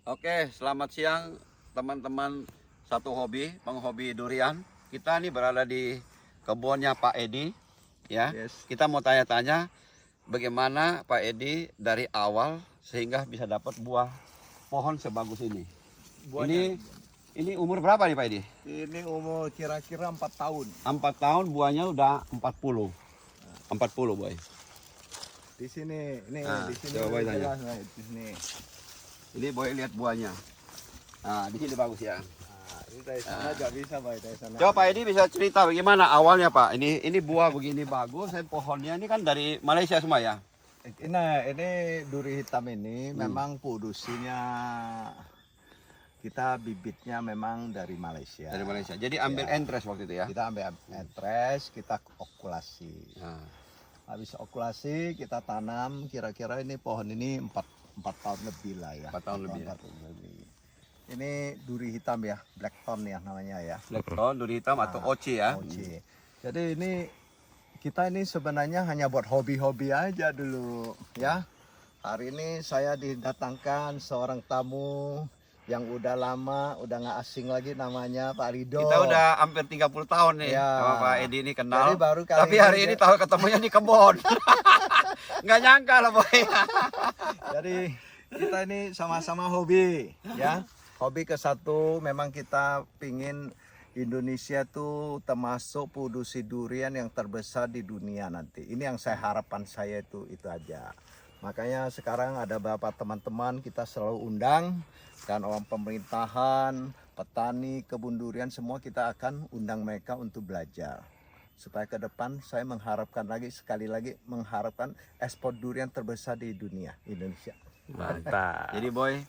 Oke, selamat siang teman-teman satu hobi, penghobi durian. Kita nih berada di kebunnya Pak Edi, ya. Yes. Kita mau tanya-tanya bagaimana Pak Edi dari awal sehingga bisa dapat buah pohon sebagus ini. Ini umur berapa nih Pak Edi? Ini umur kira-kira 4 tahun. 4 tahun, buahnya udah 40. 40, boy. Di sini, ini Nah, di sini coba Boy tanya. jelas, Boy. Di sini. Ini boy lihat buahnya. Nah, di sini bagus ya. Nah, ini dari sana nggak bisa, Boy, dari sana. Coba Pak Edi bisa cerita bagaimana awalnya Pak? Ini buah begini bagus, pohonnya ini kan dari Malaysia semua ya? Ini duri hitam ini memang produksinya kita bibitnya memang dari Malaysia. Dari Malaysia. Jadi ambil Ya. entres waktu itu ya? Kita ambil entres, kita okulasi. Nah, Habis okulasi kita tanam, kira-kira ini pohon ini 4 tahun lebih lah ya. 4 tahun lebih ya. 4 tahun lebih. Ini duri hitam ya, blackthorn ya namanya ya. blackthorn, duri hitam atau oci ya? Oci. Jadi ini kita ini sebenarnya hanya buat hobi-hobi aja dulu ya. Hari ini saya didatangkan seorang tamu yang udah lama, udah nggak asing lagi, namanya Pak Rido. Kita udah hampir 30 tahun nih Ya. sama Pak Edi ini kenal. Jadi baru kali Tapi hari ini tahu ketemunya di kebun. Nggak nyangka lah boy. Jadi kita ini sama-sama hobi ya. Hobi ke satu, memang kita pingin Indonesia tuh termasuk produksi durian yang terbesar di dunia nanti. Ini yang harapan saya itu aja. Makanya sekarang ada beberapa teman-teman kita selalu undang, dan orang pemerintahan, petani, kebun durian semua kita akan undang mereka untuk belajar. Supaya ke depan saya mengharapkan sekali lagi mengharapkan ekspor durian terbesar di dunia, Indonesia. Mantap. Jadi boy,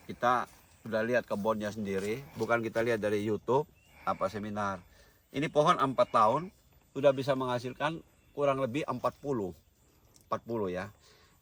kita udah lihat kebunnya sendiri, bukan kita lihat dari YouTube apa seminar. Ini pohon 4 tahun sudah bisa menghasilkan kurang lebih 40 ya.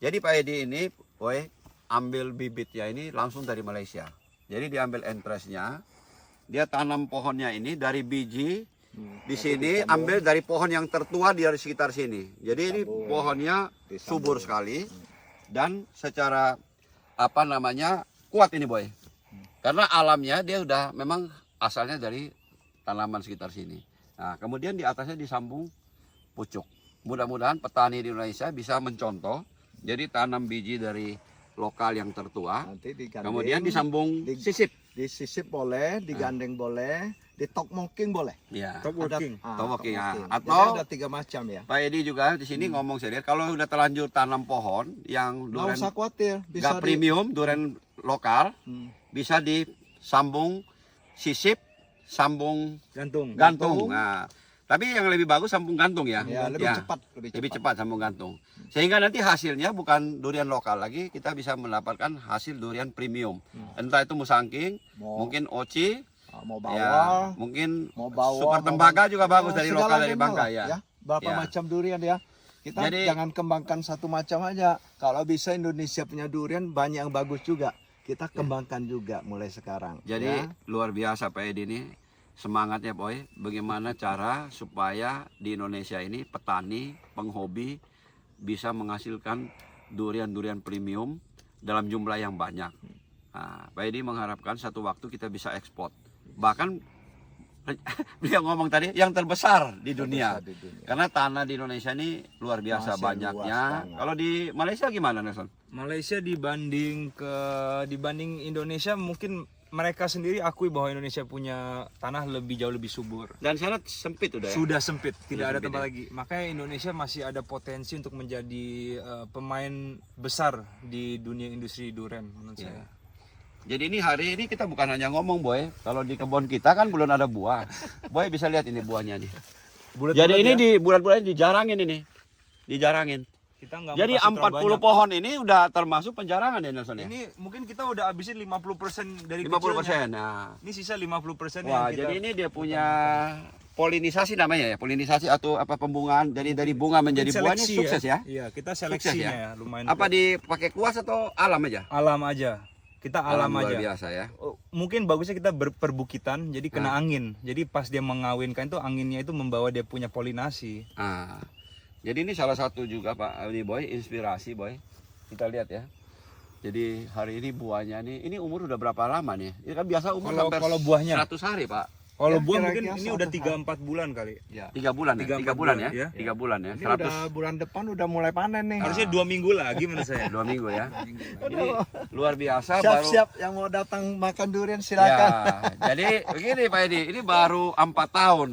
Jadi Pak Edi ini boy ambil bibitnya ini langsung dari Malaysia. Jadi diambil entresnya, dia tanam pohonnya ini dari biji di sini, ambil dari pohon yang tertua di sekitar sini. Jadi ini pohonnya subur sekali dan secara apa namanya kuat ini boy. Karena alamnya dia udah memang asalnya dari tanaman sekitar sini. Nah, kemudian di atasnya disambung pucuk. Mudah-mudahan petani di Indonesia bisa mencontoh. Jadi tanam biji dari lokal yang tertua. Nanti digandeng, Kemudian disambung sisip. disisip boleh, digandeng boleh, di top walking boleh. Ya. Top walking. Top walking, Jadi atau ada 3 macam ya. Pak Edi juga di sini ngomong serius, kalau udah terlanjur tanam pohon yang Nggak durian usah khawatir, bisa nggak premium, durian lokal, bisa disambung sisip, sambung gantung. gantung. Nah, tapi yang lebih bagus sambung gantung ya. Ya, lebih Ya, cepat, lebih cepat sambung gantung. Sehingga nanti hasilnya bukan durian lokal lagi, kita bisa mendapatkan hasil durian premium. Entah itu musangking, mungkin oci, mau ya, bawah, mungkin mau bawah, super tembaga juga bagus dari segala lokal dari macam Bangka lah, ya. Berapa Ya. macam durian ya. Kita Jadi- jangan kembangkan satu macam aja. Kalau bisa Indonesia punya durian banyak yang bagus juga. Kita kembangkan juga mulai sekarang. Jadi ya. luar biasa Pak Edi ini semangatnya boy. Bagaimana cara supaya di Indonesia ini petani, penghobi bisa menghasilkan durian-durian premium dalam jumlah yang banyak. Nah, Pak Edi mengharapkan satu waktu kita bisa ekspor. Bahkan beliau ngomong tadi yang terbesar di dunia. Terbesar di dunia. Karena tanah di Indonesia ini luar biasa Masih banyaknya. luas banget. Kalau di Malaysia gimana Nelson? Malaysia dibanding Indonesia mungkin mereka sendiri akui bahwa Indonesia punya tanah jauh lebih subur. Dan sana sempit udah ya? Sudah sempit, tidak ada sempit tempat ya? lagi. Makanya Indonesia masih ada potensi untuk menjadi pemain besar di dunia industri durian menurut Ya. saya. Jadi ini hari ini kita bukan hanya ngomong boy. Kalau di kebun kita kan belum ada buah. Boy bisa lihat ini buahnya nih. Jadi ini di bulan-bulan dijarangin ini. Dijarangin. Kita nggak Jadi mau kasih 40 terlalu banyak. pohon ini udah termasuk penjarangan ya Nelson ya? Ini mungkin kita udah habisin 50% dari 50%. kecilnya. Nah. Ini sisa 50% Wah, yang kita jadi ini dia punya polinisasi namanya ya, polinisasi atau apa pembungaan dari bunga menjadi buah ini seleksi sukses ya? Iya, kita Sukses seleksinya ya? ya, lumayan. Apa dipakai kuas atau alam aja? Alam aja. Kita alam luar aja. biasa ya. Mungkin bagusnya kita berperbukitan, jadi kena angin. Jadi pas dia mengawinkan itu anginnya itu membawa dia punya polinasi. Ah. Jadi ini salah satu juga Pak ini boy, inspirasi boy. Kita lihat ya. Jadi hari ini buahnya nih, ini umur udah berapa lama nih? Ini kan biasa umur hampir kalau buahnya 100 hari, Pak. kalau Ya, buah kira-kira mungkin ini udah 100 3-4 bulan kali. Ya. 3 bulan ya? 3 bulan ya? ya. 3 bulan ya? Ini 100 udah bulan depan udah mulai panen nih. Harusnya 2 minggu lagi menurut saya. 2 minggu ya. Ini luar biasa baru. Siap-siap yang mau datang makan durian silakan. Ya, jadi begini Pak Edi, ini baru 4 tahun,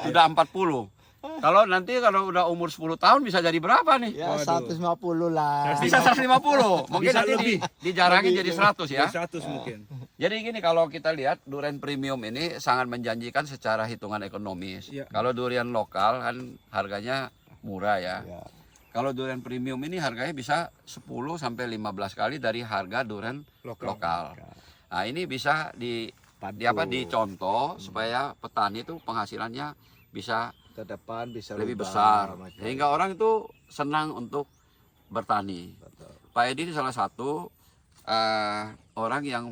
sudah 40. Kalau nanti kalau udah umur 10 tahun bisa jadi berapa nih? Ya, Waduh. 150 lah. Bisa 150. Mungkin Bisa nanti lebih. dijarangin jadi 100 ya. 100 mungkin. Jadi gini, kalau kita lihat durian premium ini sangat menjanjikan secara hitungan ekonomis. Ya. Kalau durian lokal kan harganya murah ya. Ya. Kalau durian premium ini harganya bisa 10 sampai 15 kali dari harga durian lokal. Nah, ini bisa dicontoh supaya petani itu penghasilannya bisa Ke depan bisa lebih rubah, besar. macam- Sehingga orang itu senang untuk bertani. Betul. Pak Edi ini salah satu orang yang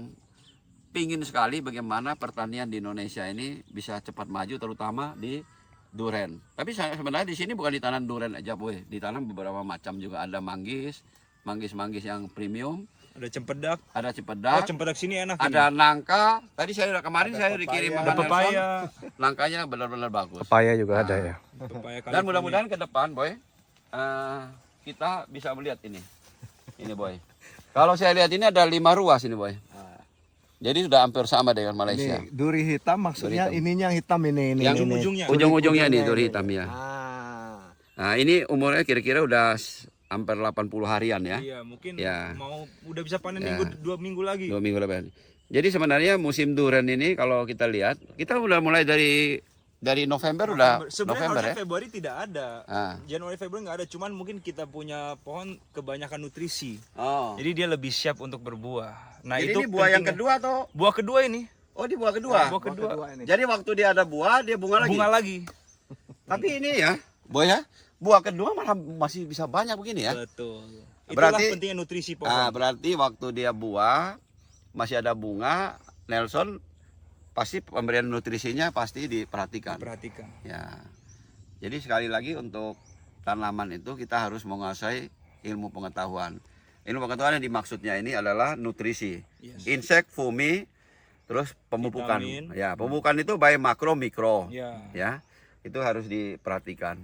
pingin sekali bagaimana pertanian di Indonesia ini bisa cepat maju, terutama di duren. Tapi sebenarnya di sini bukan ditanam duren aja, boy. Ditanam beberapa macam juga. Ada manggis yang premium, Ada cempedak. ada Oh, cipedak, cempedak sini enak ada ini. nangka. Tadi kemarin Ada saya pepaya. dikirim Ada sama pepaya. Nelson. Nangkanya benar-benar bagus. Pepaya juga ada ya. Pepaya Dan California. mudah-mudahan ke depan, boy, kita bisa melihat ini. Ini, boy. Kalau saya lihat ini ada 5 ruas ini, boy. Nah, Jadi sudah hampir sama dengan Malaysia. ini duri hitam maksudnya Duri hitam. ininya yang hitam ini. Yang ini. ujung-ujungnya. Ujung-ujungnya nih Ujung-ujungnya duri ini. hitam ya. Ah. Nah, ini umurnya kira-kira udah hampir 80 harian ya. Iya, mungkin Ya. mau udah bisa panen Ya. 2 minggu lagi. 2 minggu lebih. Jadi sebenarnya musim durian ini kalau kita lihat, kita udah mulai dari November udah Sebenarnya November harusnya ya. Februari tidak ada. Ah. Januari Februari nggak ada, cuman mungkin kita punya pohon kebanyakan nutrisi. Oh. Jadi dia lebih siap untuk berbuah. Nah, Jadi itu ini buah yang pentingnya. kedua atau? Buah kedua ini. Oh, di buah kedua. Buah kedua. ini. Jadi waktu dia ada buah, dia bunga lagi. Bunga lagi. Tapi ini ya, boy ya, buah kedua malah masih bisa banyak begini ya. Betul. Itulah Berarti- pentingnya nutrisi pohon. Nah, berarti waktu dia buah masih ada bunga, Nelson pasti pemberian nutrisinya pasti diperhatikan. Perhatikan. Ya. Jadi sekali lagi untuk tanaman itu kita harus menguasai ilmu pengetahuan. Ilmu pengetahuan yang dimaksudnya ini adalah nutrisi, Yes. insek, fumi, terus pemupukan. Vitamin. Ya, pemupukan itu baik makro, mikro. Ya. Ya, itu harus diperhatikan.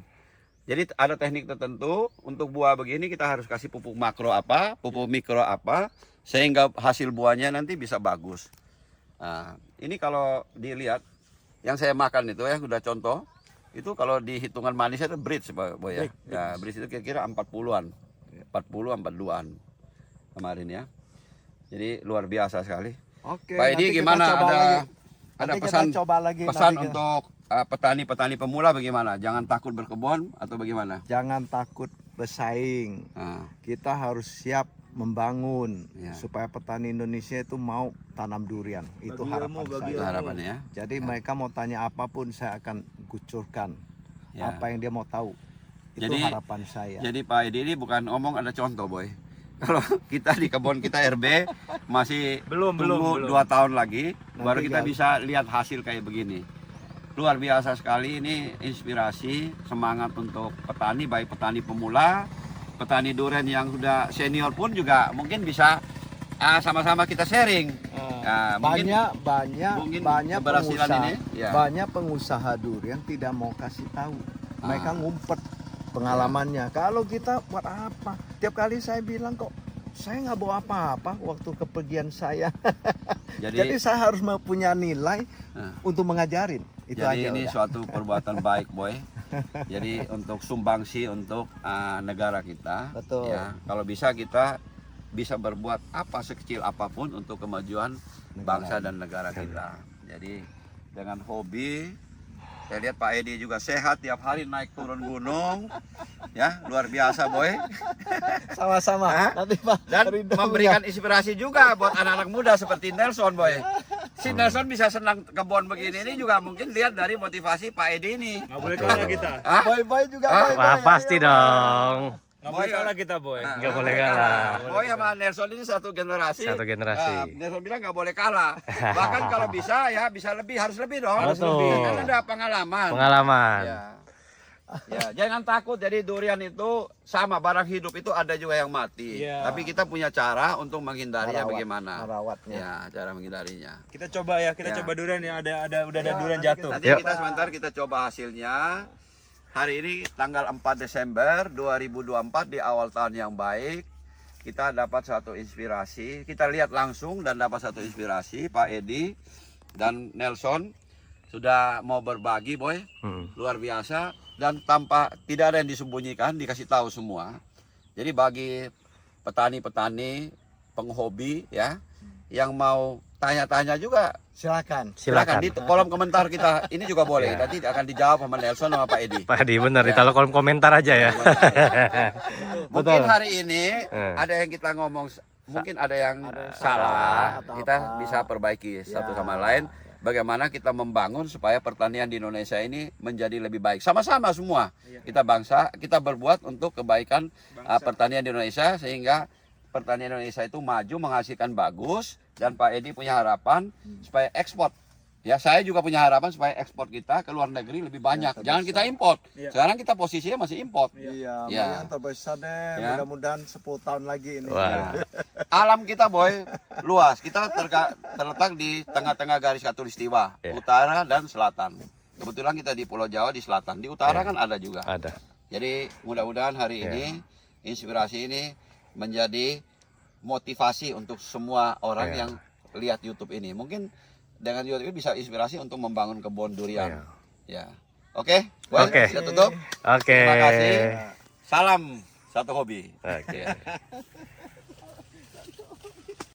Jadi ada teknik tertentu untuk buah begini kita harus kasih pupuk makro apa, pupuk mikro apa, sehingga hasil buahnya nanti bisa bagus. Nah, ini kalau dilihat yang saya makan itu ya udah contoh, itu kalau di hitungan manisnya itu bridge boy ya. Ya, bridge itu kira-kira 40-an. 40-42-an kemarin ya. Jadi luar biasa sekali. Oke. Pak Edi nanti kita gimana? coba Ada lagi. ada Nanti kita pesan coba lagi, pesan nanti kita- untuk petani-petani pemula bagaimana? Jangan takut berkebun atau bagaimana? Jangan takut bersaing. Nah, Kita harus siap membangun Ya. supaya petani Indonesia itu mau tanam durian. Itu Bagi harapan ilmu, bagi saya. itu harapannya ya. Jadi mereka mau tanya apapun saya akan gucurkan Ya. apa yang dia mau tahu. Itu Jadi- harapan saya. Jadi Pak Edi ini bukan omong, ada contoh boy. Kalau kita di kebun kita RB masih Belum. 2 tahun lagi baru Nanti kita kan. bisa lihat hasil kayak begini. Luar biasa sekali, ini inspirasi, semangat untuk petani, baik petani pemula, petani durian yang sudah senior pun juga mungkin bisa sama-sama kita sharing. Nah, mungkin mungkin banyak keberhasilan pengusaha, ini, ya. banyak pengusaha durian tidak mau kasih tahu. Mereka ngumpet pengalamannya. Kalau kita buat apa? Tiap kali saya bilang kok saya nggak bawa apa-apa waktu kepergian saya. Jadi saya harus mempunyai nilai Nah. untuk mengajarin. Itu Jadi aja ini udah. suatu perbuatan baik boy. Jadi untuk sumbangsi untuk negara kita. Betul. Ya, kalau bisa kita bisa berbuat apa sekecil apapun untuk kemajuan bangsa dan negara kita. Jadi dengan hobi, saya lihat Pak Edi juga sehat tiap hari naik turun gunung, ya luar biasa boy. Sama-sama. Hah? Nanti Pak Dan Ridho memberikan inspirasi juga buat anak-anak muda seperti Nelson boy. Si Nelson bisa senang kebun begini ini juga mungkin lihat dari motivasi Pak Edi ini. Nggak boleh kalah kita. Hah? Boy-boy juga Ah, boy-boy. Wah, pasti Ayo, dong. Nggak boleh kalah kita, boy. Nggak boleh kalah. Boy sama Nelson ini satu generasi. Satu generasi. Nelson bilang nggak boleh kalah. Bahkan kalau bisa ya bisa lebih, harus lebih dong. Harus lebih. Kan ada pengalaman. Pengalaman. Ya. Ya, jangan takut. Jadi durian itu sama, barang hidup itu ada juga yang mati. Iya. Tapi kita punya cara untuk menghindarinya Merawat, bagaimana. merawatnya. Ya, cara menghindarinya. Kita coba ya, kita Ya. coba durian yang udah ada durian nanti jatuh. Nanti Yuk. kita sebentar kita coba hasilnya. Hari ini tanggal 4 Desember 2024 di awal tahun yang baik. Kita dapat satu inspirasi. Kita lihat langsung dan dapat satu inspirasi. Pak Edi dan Nelson sudah mau berbagi, Boy. Luar biasa. Dan tanpa tidak ada yang disembunyikan, dikasih tahu semua. Jadi bagi petani-petani, penghobi ya, yang mau tanya-tanya juga Silakan. silakan di kolom komentar kita. Ini juga boleh. Ya. Nanti akan dijawab sama Nelson sama Pak Edi. Pak Adi benar, ditaruh kolom komentar aja ya. Mungkin Betul. hari ini Eh. ada yang kita ngomong, mungkin ada yang Ada yang salah. salah atau Kita apa. bisa perbaiki satu Ya. sama lain. Bagaimana kita membangun supaya pertanian di Indonesia ini menjadi lebih baik. Sama-sama semua. Kita bangsa, kita berbuat untuk kebaikan pertanian di Indonesia sehingga pertanian Indonesia itu maju, menghasilkan bagus, dan Pak Edi punya harapan supaya ekspor. Ya, saya juga punya harapan supaya ekspor kita ke luar negeri lebih banyak. Jangan kita import. Iya. Sekarang kita posisinya masih import. Iya, Ya. yang terbesar deh. Ya. Mudah-mudahan 10 tahun lagi ini. Wah. Alam kita, Boy, luas. Kita terletak di tengah-tengah garis khatulistiwa, Ya. utara dan selatan. Kebetulan kita di Pulau Jawa di selatan. Di utara kan ada juga. Ada. Jadi mudah-mudahan hari ini inspirasi ini menjadi motivasi untuk semua orang Ya. yang lihat YouTube ini. Mungkin dengan YouTube ini bisa inspirasi untuk membangun kebun durian. Ya. Oke, Boy, Oke. kita tutup. Oke. Terima kasih. Salam satu hobi. Oke.